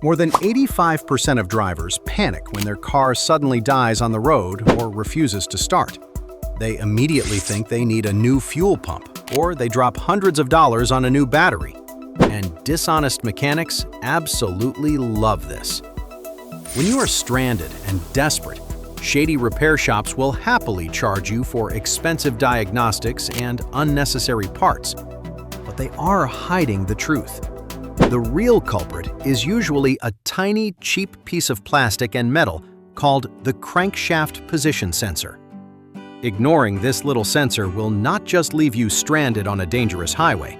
More than 85% of drivers panic when their car suddenly dies on the road or refuses to start. They immediately think they need a new fuel pump, or they drop hundreds of dollars on a new battery. And dishonest mechanics absolutely love this. When you are stranded and desperate, shady repair shops will happily charge you for expensive diagnostics and unnecessary parts. But they are hiding the truth. The real culprit is usually a tiny, cheap piece of plastic and metal called the crankshaft position sensor. Ignoring this little sensor will not just leave you stranded on a dangerous highway.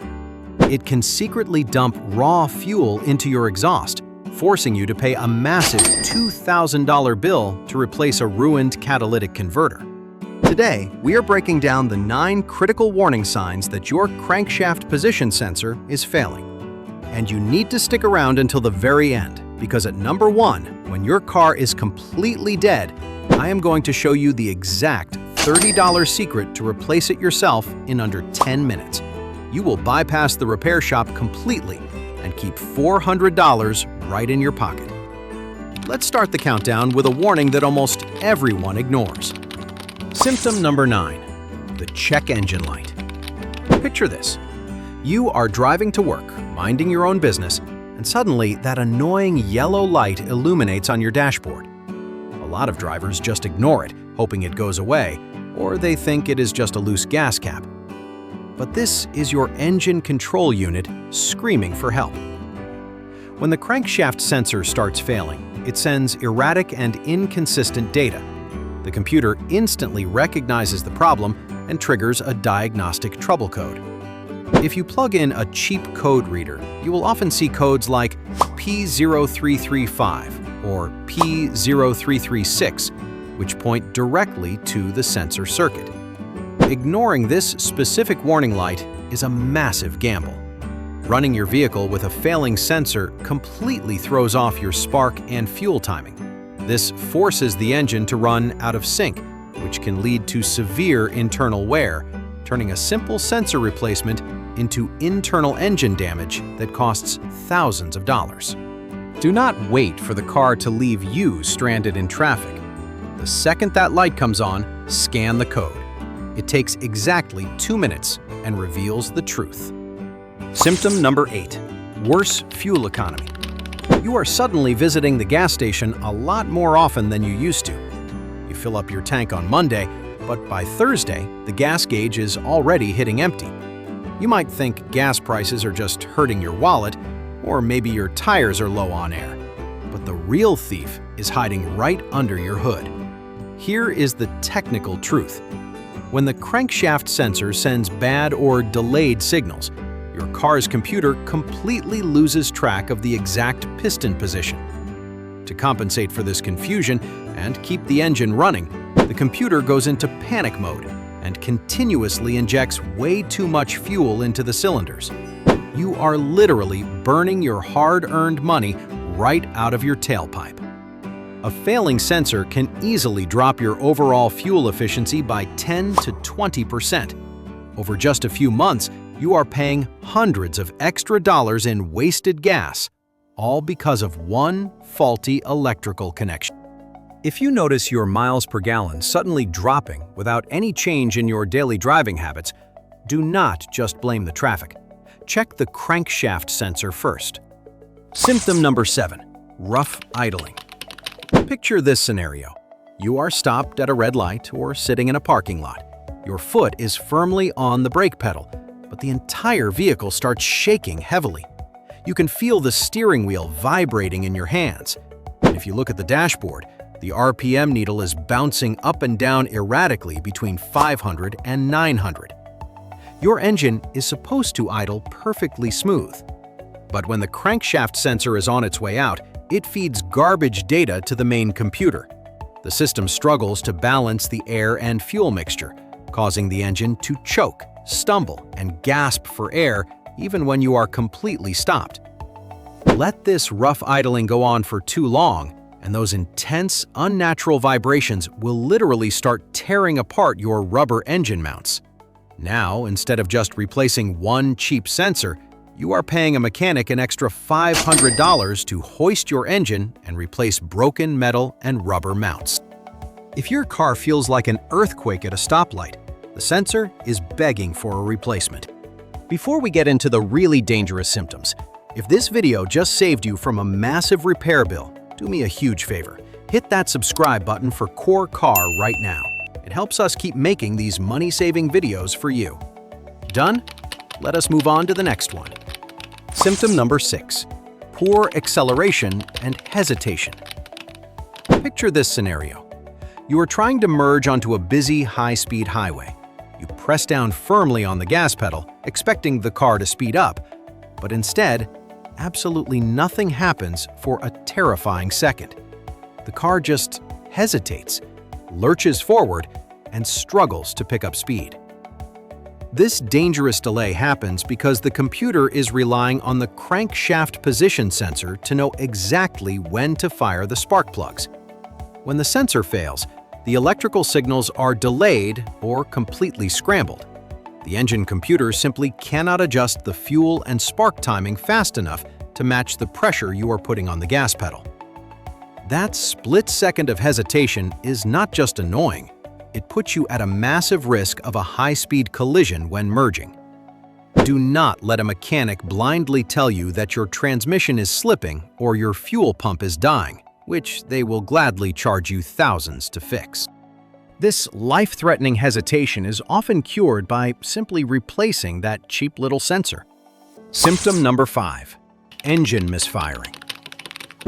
It can secretly dump raw fuel into your exhaust, forcing you to pay a massive $2,000 bill to replace a ruined catalytic converter. Today, we are breaking down the 9 critical warning signs that your crankshaft position sensor is failing. And you need to stick around until the very end, because at number 1, when your car is completely dead, I am going to show you the exact $30 secret to replace it yourself in under 10 minutes. You will bypass the repair shop completely and keep $400 right in your pocket. Let's start the countdown with a warning that almost everyone ignores. Symptom number 9, the check engine light. Picture this. You are driving to work, minding your own business, and suddenly that annoying yellow light illuminates on your dashboard. A lot of drivers just ignore it, hoping it goes away, or they think it is just a loose gas cap. But this is your engine control unit screaming for help. When the crankshaft sensor starts failing, it sends erratic and inconsistent data. The computer instantly recognizes the problem and triggers a diagnostic trouble code. If you plug in a cheap code reader, you will often see codes like P0335 or P0336, which point directly to the sensor circuit. Ignoring this specific warning light is a massive gamble. Running your vehicle with a failing sensor completely throws off your spark and fuel timing. This forces the engine to run out of sync, which can lead to severe internal wear, turning a simple sensor replacement into internal engine damage that costs thousands of dollars. Do not wait for the car to leave you stranded in traffic. The second that light comes on, scan the code. It takes exactly 2 minutes and reveals the truth. Symptom number 8, worse fuel economy. You are suddenly visiting the gas station a lot more often than you used to. You fill up your tank on Monday, but by Thursday, the gas gauge is already hitting empty. You might think gas prices are just hurting your wallet, or maybe your tires are low on air. But the real thief is hiding right under your hood. Here is the technical truth. When the crankshaft sensor sends bad or delayed signals, your car's computer completely loses track of the exact piston position. To compensate for this confusion and keep the engine running, the computer goes into panic mode and continuously injects way too much fuel into the cylinders. You are literally burning your hard-earned money right out of your tailpipe. A failing sensor can easily drop your overall fuel efficiency by 10 to 20%. Over just a few months, you are paying hundreds of extra dollars in wasted gas, all because of one faulty electrical connection. If you notice your miles per gallon suddenly dropping without any change in your daily driving habits, do not just blame the traffic. Check the crankshaft sensor first. Symptom number 7, rough idling. Picture this scenario. You are stopped at a red light or sitting in a parking lot. Your foot is firmly on the brake pedal, but the entire vehicle starts shaking heavily. You can feel the steering wheel vibrating in your hands. And if you look at the dashboard, the RPM needle is bouncing up and down erratically between 500 and 900. Your engine is supposed to idle perfectly smooth. But when the crankshaft sensor is on its way out, it feeds garbage data to the main computer. The system struggles to balance the air and fuel mixture, causing the engine to choke, stumble, and gasp for air even when you are completely stopped. Let this rough idling go on for too long, and those intense, unnatural vibrations will literally start tearing apart your rubber engine mounts. Now, instead of just replacing one cheap sensor, You are paying a mechanic an extra $500 to hoist your engine and replace broken metal and rubber mounts. If your car feels like an earthquake at a stoplight, the sensor is begging for a replacement. Before we get into the really dangerous symptoms, if this video just saved you from a massive repair bill, do me a huge favor. Hit that subscribe button for Core Car right now. It helps us keep making these money-saving videos for you. Done? Let us move on to the next one. Symptom number 6. Poor acceleration and hesitation. Picture this scenario. You are trying to merge onto a busy, high-speed highway. You press down firmly on the gas pedal, expecting the car to speed up, but instead, absolutely nothing happens for a terrifying second. The car just hesitates, lurches forward, and struggles to pick up speed. This dangerous delay happens because the computer is relying on the crankshaft position sensor to know exactly when to fire the spark plugs. When the sensor fails, the electrical signals are delayed or completely scrambled. The engine computer simply cannot adjust the fuel and spark timing fast enough to match the pressure you are putting on the gas pedal. That split second of hesitation is not just annoying, it puts you at a massive risk of a high-speed collision when merging. Do not let a mechanic blindly tell you that your transmission is slipping or your fuel pump is dying, which they will gladly charge you thousands to fix. This life-threatening hesitation is often cured by simply replacing that cheap little sensor. Symptom number 5. Engine misfiring.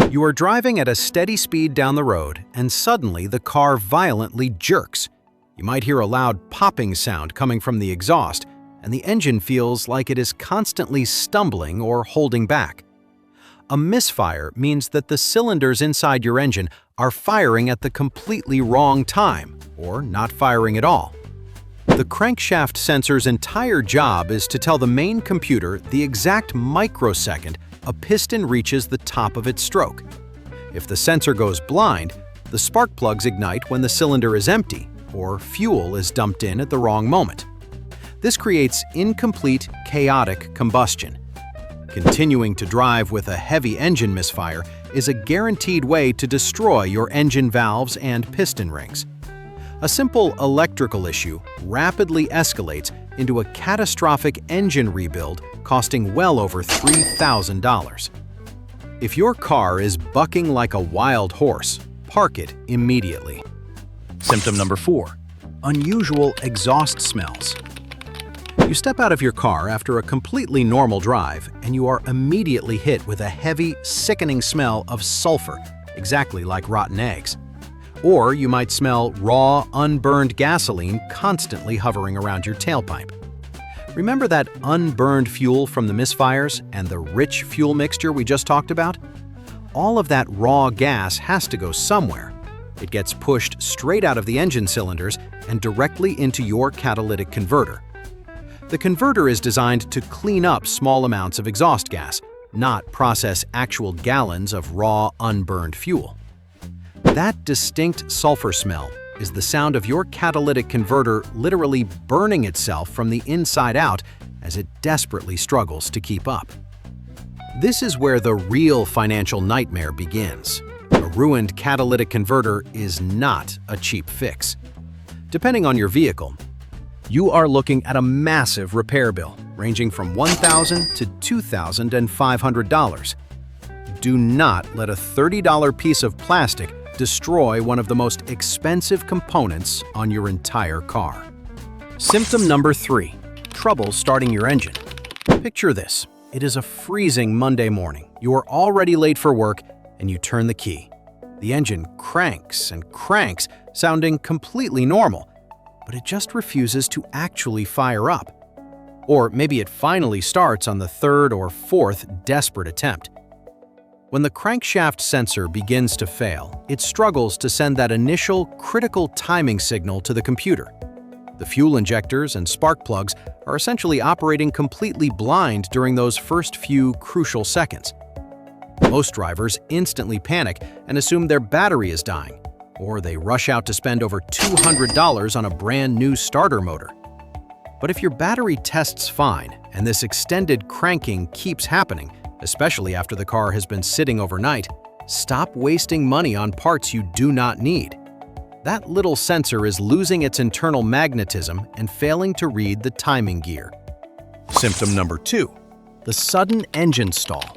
You are driving at a steady speed down the road, and suddenly the car violently jerks. You might hear a loud popping sound coming from the exhaust, and the engine feels like it is constantly stumbling or holding back. A misfire means that the cylinders inside your engine are firing at the completely wrong time, or not firing at all. The crankshaft sensor's entire job is to tell the main computer the exact microsecond a piston reaches the top of its stroke. If the sensor goes blind, the spark plugs ignite when the cylinder is empty, or fuel is dumped in at the wrong moment. This creates incomplete, chaotic combustion. Continuing to drive with a heavy engine misfire is a guaranteed way to destroy your engine valves and piston rings. A simple electrical issue rapidly escalates into a catastrophic engine rebuild costing well over $3,000. If your car is bucking like a wild horse, park it immediately. Symptom number 4. Unusual exhaust smells. You step out of your car after a completely normal drive, and you are immediately hit with a heavy, sickening smell of sulfur, exactly like rotten eggs. Or you might smell raw, unburned gasoline constantly hovering around your tailpipe. Remember that unburned fuel from the misfires and the rich fuel mixture we just talked about? All of that raw gas has to go somewhere. It gets pushed straight out of the engine cylinders and directly into your catalytic converter. The converter is designed to clean up small amounts of exhaust gas, not process actual gallons of raw, unburned fuel. That distinct sulfur smell is the sound of your catalytic converter literally burning itself from the inside out as it desperately struggles to keep up. This is where the real financial nightmare begins. A ruined catalytic converter is not a cheap fix. Depending on your vehicle, you are looking at a massive repair bill ranging from $1,000 to $2,500. Do not let a $30 piece of plastic destroy one of the most expensive components on your entire car. Symptom number 3. Trouble starting your engine. Picture this. It is a freezing Monday morning. You are already late for work, and you turn the key. The engine cranks and cranks, sounding completely normal, but it just refuses to actually fire up. Or maybe it finally starts on the 3rd or 4th desperate attempt. When the crankshaft sensor begins to fail, it struggles to send that initial critical timing signal to the computer. The fuel injectors and spark plugs are essentially operating completely blind during those first few crucial seconds. Most drivers instantly panic and assume their battery is dying, or they rush out to spend over $200 on a brand new starter motor. But if your battery tests fine and this extended cranking keeps happening, especially after the car has been sitting overnight, stop wasting money on parts you do not need. That little sensor is losing its internal magnetism and failing to read the timing gear. Symptom number 2. The sudden engine stall.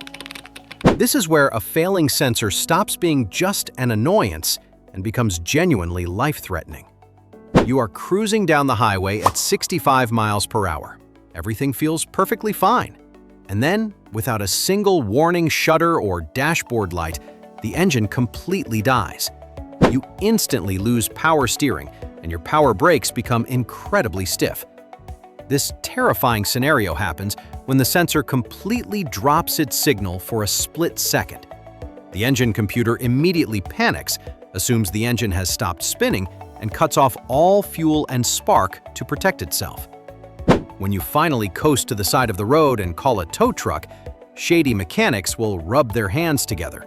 This is where a failing sensor stops being just an annoyance and becomes genuinely life-threatening. You are cruising down the highway at 65 miles per hour. Everything feels perfectly fine. And then, without a single warning shutter or dashboard light, the engine completely dies. You instantly lose power steering, and your power brakes become incredibly stiff. This terrifying scenario happens when the sensor completely drops its signal for a split second. The engine computer immediately panics, assumes the engine has stopped spinning, and cuts off all fuel and spark to protect itself. When you finally coast to the side of the road and call a tow truck, shady mechanics will rub their hands together.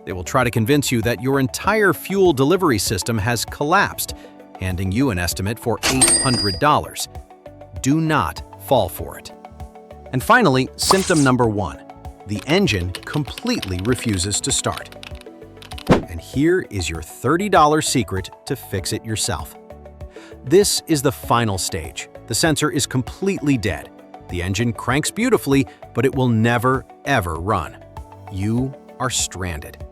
They will try to convince you that your entire fuel delivery system has collapsed, handing you an estimate for $800. Do not fall for it. And finally, symptom number 1. The engine completely refuses to start. And here is your $30 secret to fix it yourself. This is the final stage. The sensor is completely dead. The engine cranks beautifully, but it will never, ever run. You are stranded.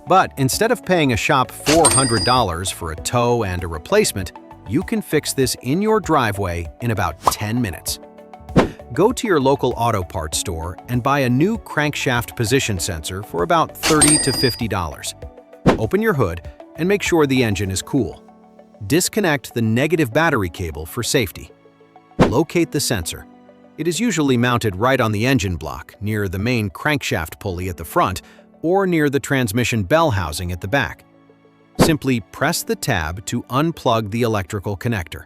But instead of paying a shop $400 for a tow and a replacement, you can fix this in your driveway in about 10 minutes. Go to your local auto parts store and buy a new crankshaft position sensor for about $30 to $50. Open your hood and make sure the engine is cool. Disconnect the negative battery cable for safety. Locate the sensor. It is usually mounted right on the engine block, near the main crankshaft pulley at the front, or near the transmission bell housing at the back. Simply press the tab to unplug the electrical connector.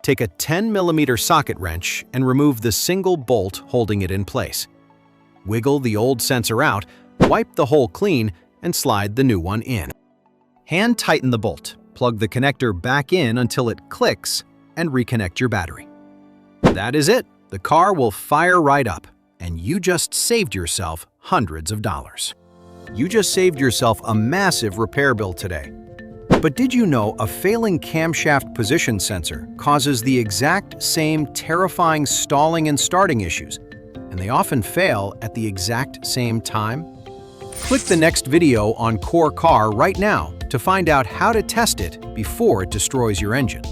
Take a 10mm socket wrench and remove the single bolt holding it in place. Wiggle the old sensor out, wipe the hole clean, and slide the new one in. Hand tighten the bolt, plug the connector back in until it clicks, and reconnect your battery. That is it. The car will fire right up, and you just saved yourself hundreds of dollars. You just saved yourself a massive repair bill today. But did you know a failing camshaft position sensor causes the exact same terrifying stalling and starting issues, and they often fail at the exact same time? Click the next video on Core Car right now to find out how to test it before it destroys your engine.